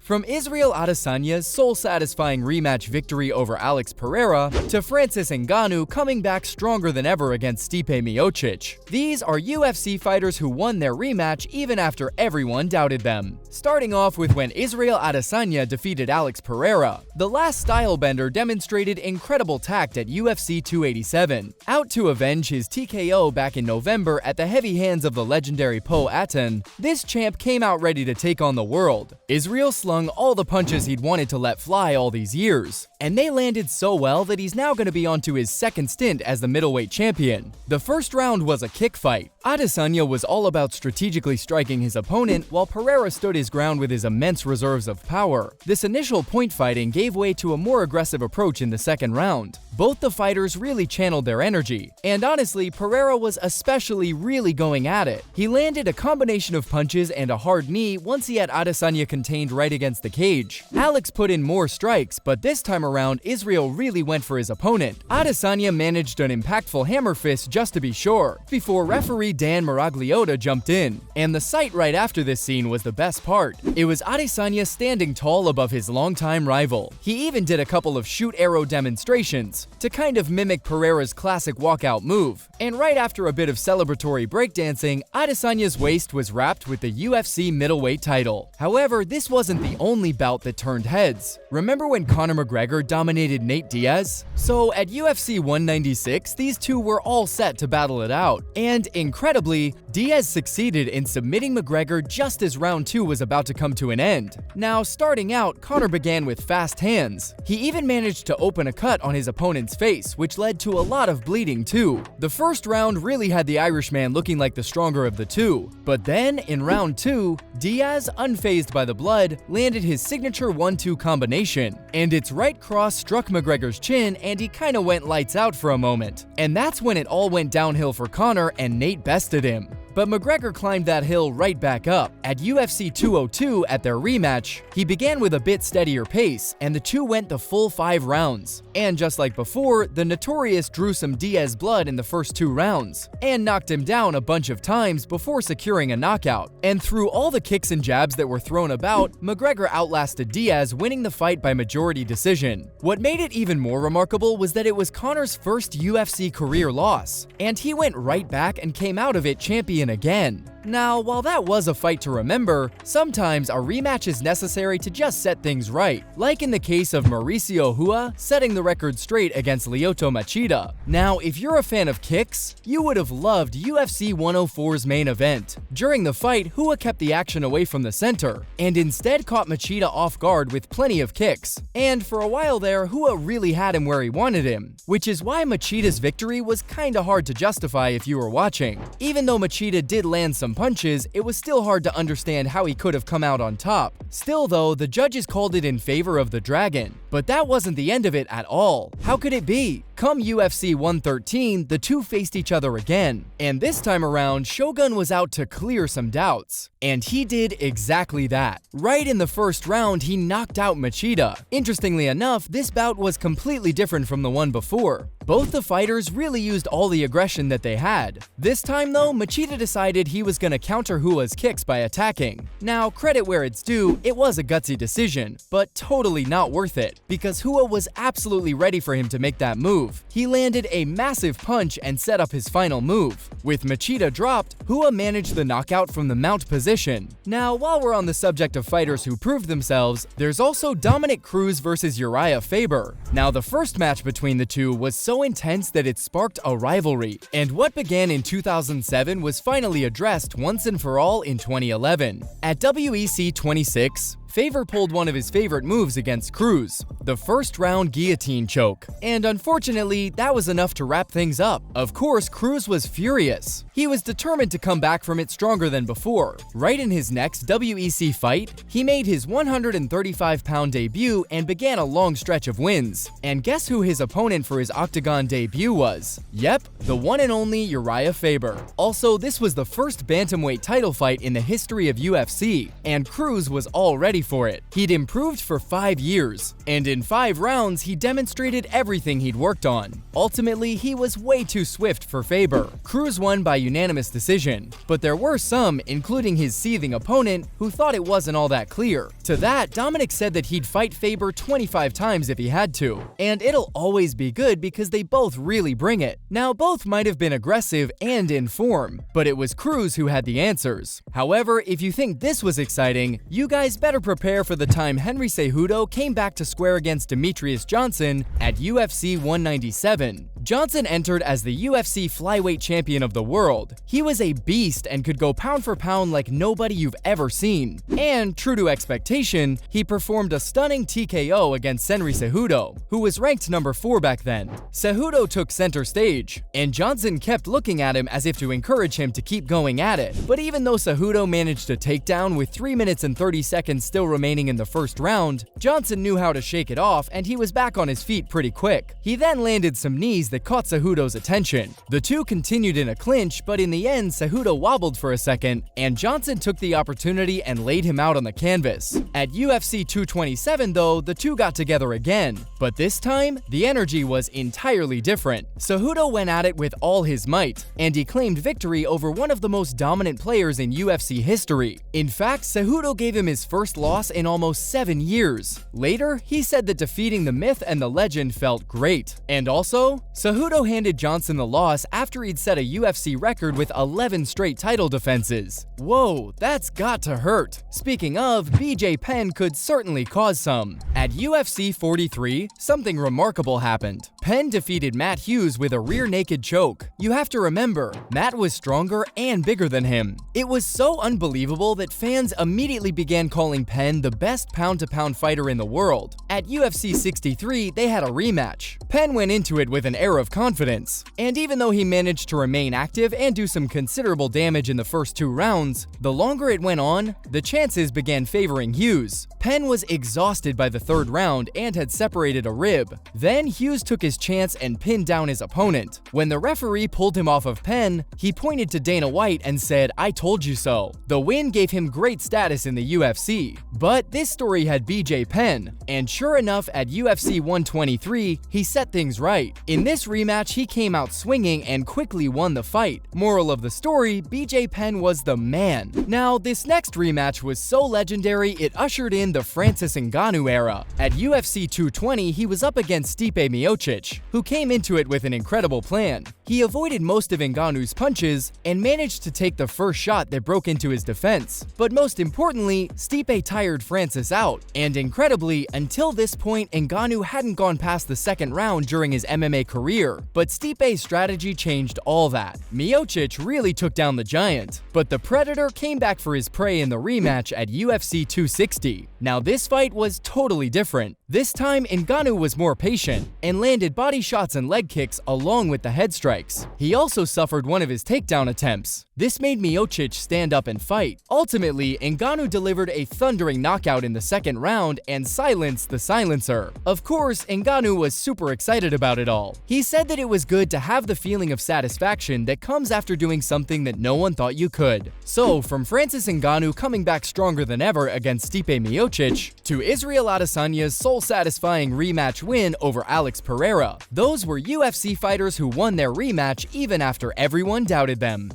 From Israel Adesanya's soul-satisfying rematch victory over Alex Pereira to Francis Ngannou coming back stronger than ever against Stipe Miocic, these are UFC fighters who won their rematch even after everyone doubted them. Starting off with when Israel Adesanya defeated Alex Pereira, the last stylebender demonstrated incredible tact at UFC 287. Out to avenge his TKO back in November at the heavy hands of the legendary Po Aten, this champ came out ready to take on the world. Israel slung all the punches he'd wanted to let fly all these years, and they landed so well that he's now going to be on to his second stint as the middleweight champion. The first round was a kick fight. Adesanya was all about strategically striking his opponent, while Pereira stood his ground with his immense reserves of power. This initial point fighting gave way to a more aggressive approach in the second round. Both the fighters really channeled their energy, and honestly, Pereira was especially really going at it. He landed a combination of punches and a hard knee once he had Adesanya contained right against the cage. Alex put in more strikes, but this time around, Israel really went for his opponent. Adesanya managed an impactful hammer fist just to be sure, before referee Dan Maragliotta jumped in. And the sight right after this scene was the best part. It was Adesanya standing tall above his longtime rival. He even did a couple of shoot arrow demonstrations to kind of mimic Pereira's classic walkout move. And right after a bit of celebratory breakdancing, Adesanya's waist was wrapped with the UFC middleweight title. However, this wasn't the only bout that turned heads. Remember when Conor McGregor dominated Nate Diaz? So at UFC 196, these two were all set to battle it out. And incredibly, Diaz succeeded in submitting McGregor just as round 2 was about to come to an end. Now, starting out, Conor began with fast hands. He even managed to open a cut on his opponent's face, which led to a lot of bleeding too. The first round really had the Irishman looking like the stronger of the two. But then, in round 2, Diaz, unfazed by the blood, landed his signature 1-2 combination. And its right cross struck McGregor's chin and he kinda went lights out for a moment. And that's when it all went downhill for Conor and Nate bested him. But McGregor climbed that hill right back up. At UFC 202 at their rematch, he began with a bit steadier pace, and the two went the full 5 rounds. And just like before, the Notorious drew some Diaz blood in the first 2 rounds, and knocked him down a bunch of times before securing a knockout. And through all the kicks and jabs that were thrown about, McGregor outlasted Diaz, winning the fight by majority decision. What made it even more remarkable was that it was Conor's first UFC career loss, and he went right back and came out of it champion again. Now, while that was a fight to remember, sometimes a rematch is necessary to just set things right, like in the case of Mauricio Hua setting the record straight against Lyoto Machida. Now, if you're a fan of kicks, you would have loved UFC 104's main event. During the fight, Hua kept the action away from the center, and instead caught Machida off guard with plenty of kicks. And for a while there, Hua really had him where he wanted him, which is why Machida's victory was kinda hard to justify if you were watching. Even though Machida did land some punches, it was still hard to understand how he could have come out on top. Still though, the judges called it in favor of the Dragon. But that wasn't the end of it at all. How could it be? Come UFC 113, the two faced each other again. And this time around, Shogun was out to clear some doubts. And he did exactly that. Right in the first round, he knocked out Machida. Interestingly enough, this bout was completely different from the one before. Both the fighters really used all the aggression that they had. This time though, Machida decided he was gonna counter Hua's kicks by attacking. Now, credit where it's due, it was a gutsy decision, but totally not worth it, because Hua was absolutely ready for him to make that move. He landed a massive punch and set up his final move. With Machida dropped, Hua managed the knockout from the mount position. Now, while we're on the subject of fighters who proved themselves, there's also Dominic Cruz versus Uriah Faber. Now, the first match between the two was so intense that it sparked a rivalry, and what began in 2007 was finally addressed once and for all in 2011. At WEC 26, Faber pulled one of his favorite moves against Cruz, the first round guillotine choke. And unfortunately, that was enough to wrap things up. Of course, Cruz was furious. He was determined to come back from it stronger than before. Right in his next WEC fight, he made his 135-pound debut and began a long stretch of wins. And guess who his opponent for his Octagon debut was? Yep, the one and only Uriah Faber. Also, this was the first bantamweight title fight in the history of UFC, and Cruz was already ready for it. He'd improved for 5 years, and in 5 rounds, he demonstrated everything he'd worked on. Ultimately, he was way too swift for Faber. Cruz won by unanimous decision, but there were some, including his seething opponent, who thought it wasn't all that clear. To that, Dominic said that he'd fight Faber 25 times if he had to, and it'll always be good because they both really bring it. Now, both might have been aggressive and in form, but it was Cruz who had the answers. However, if you think this was exciting, you guys better prepare for the time Henry Cejudo came back to square against Demetrius Johnson at UFC 197. Johnson entered as the UFC flyweight champion of the world. He was a beast and could go pound for pound like nobody you've ever seen. And, true to expectation, he performed a stunning TKO against Henry Cejudo, who was ranked number 4 back then. Cejudo took center stage, and Johnson kept looking at him as if to encourage him to keep going at it. But even though Cejudo managed a takedown with 3 minutes and 30 seconds still remaining in the first round, Johnson knew how to shake it off, and he was back on his feet pretty quick. He then landed some knees that caught Cejudo's attention. The two continued in a clinch, but in the end, Cejudo wobbled for a second, and Johnson took the opportunity and laid him out on the canvas. At UFC 227, though, the two got together again, but this time, the energy was entirely different. Cejudo went at it with all his might, and he claimed victory over one of the most dominant players in UFC history. In fact, Cejudo gave him his first loss in almost 7 years. Later, he said that defeating the myth and the legend felt great. And also, Cejudo handed Johnson the loss after he'd set a UFC record with 11 straight title defenses. Whoa, that's got to hurt. Speaking of, BJ Penn could certainly cause some. At UFC 43, something remarkable happened. Penn defeated Matt Hughes with a rear naked choke. You have to remember, Matt was stronger and bigger than him. It was so unbelievable that fans immediately began calling Penn the best pound-to-pound fighter in the world. At UFC 63, they had a rematch. Penn went into it with an air of confidence, and even though he managed to remain active and do some considerable damage in the first 2 rounds, the longer it went on, the chances began favoring Hughes. Penn was exhausted by the 3rd round and had separated a rib. Then Hughes took his chance and pinned down his opponent. When the referee pulled him off of Penn, he pointed to Dana White and said, "I told you so." The win gave him great status in the UFC. But this story had BJ Penn, and sure enough, at UFC 123, he set things right. In this rematch, he came out swinging and quickly won the fight. Moral of the story, BJ Penn was the man. Now, this next rematch was so legendary, it ushered in the Francis Ngannou era. At UFC 220, he was up against Stipe Miocic, who came into it with an incredible plan. He avoided most of Ngannou's punches and managed to take the first shot that broke into his defense. But most importantly, Stipe tired Francis out, and incredibly, until this point, Ngannou hadn't gone past the 2nd round during his MMA career. But Stipe's strategy changed all that. Miocic really took down the giant, but the Predator came back for his prey in the rematch at UFC 260. Now this fight was totally different. This time, Ngannou was more patient and landed body shots and leg kicks along with the head strikes. He also suffered one of his takedown attempts. This made Miocic stand up and fight. Ultimately, Ngannou delivered a thundering knockout in the 2nd round and silenced the silencer. Of course, Ngannou was super excited about it all. He said that it was good to have the feeling of satisfaction that comes after doing something that no one thought you could. So, from Francis Ngannou coming back stronger than ever against Stipe Miocic, to Israel Adesanya's soul-satisfying rematch win over Alex Pereira, those were UFC fighters who won their rematch even after everyone doubted them.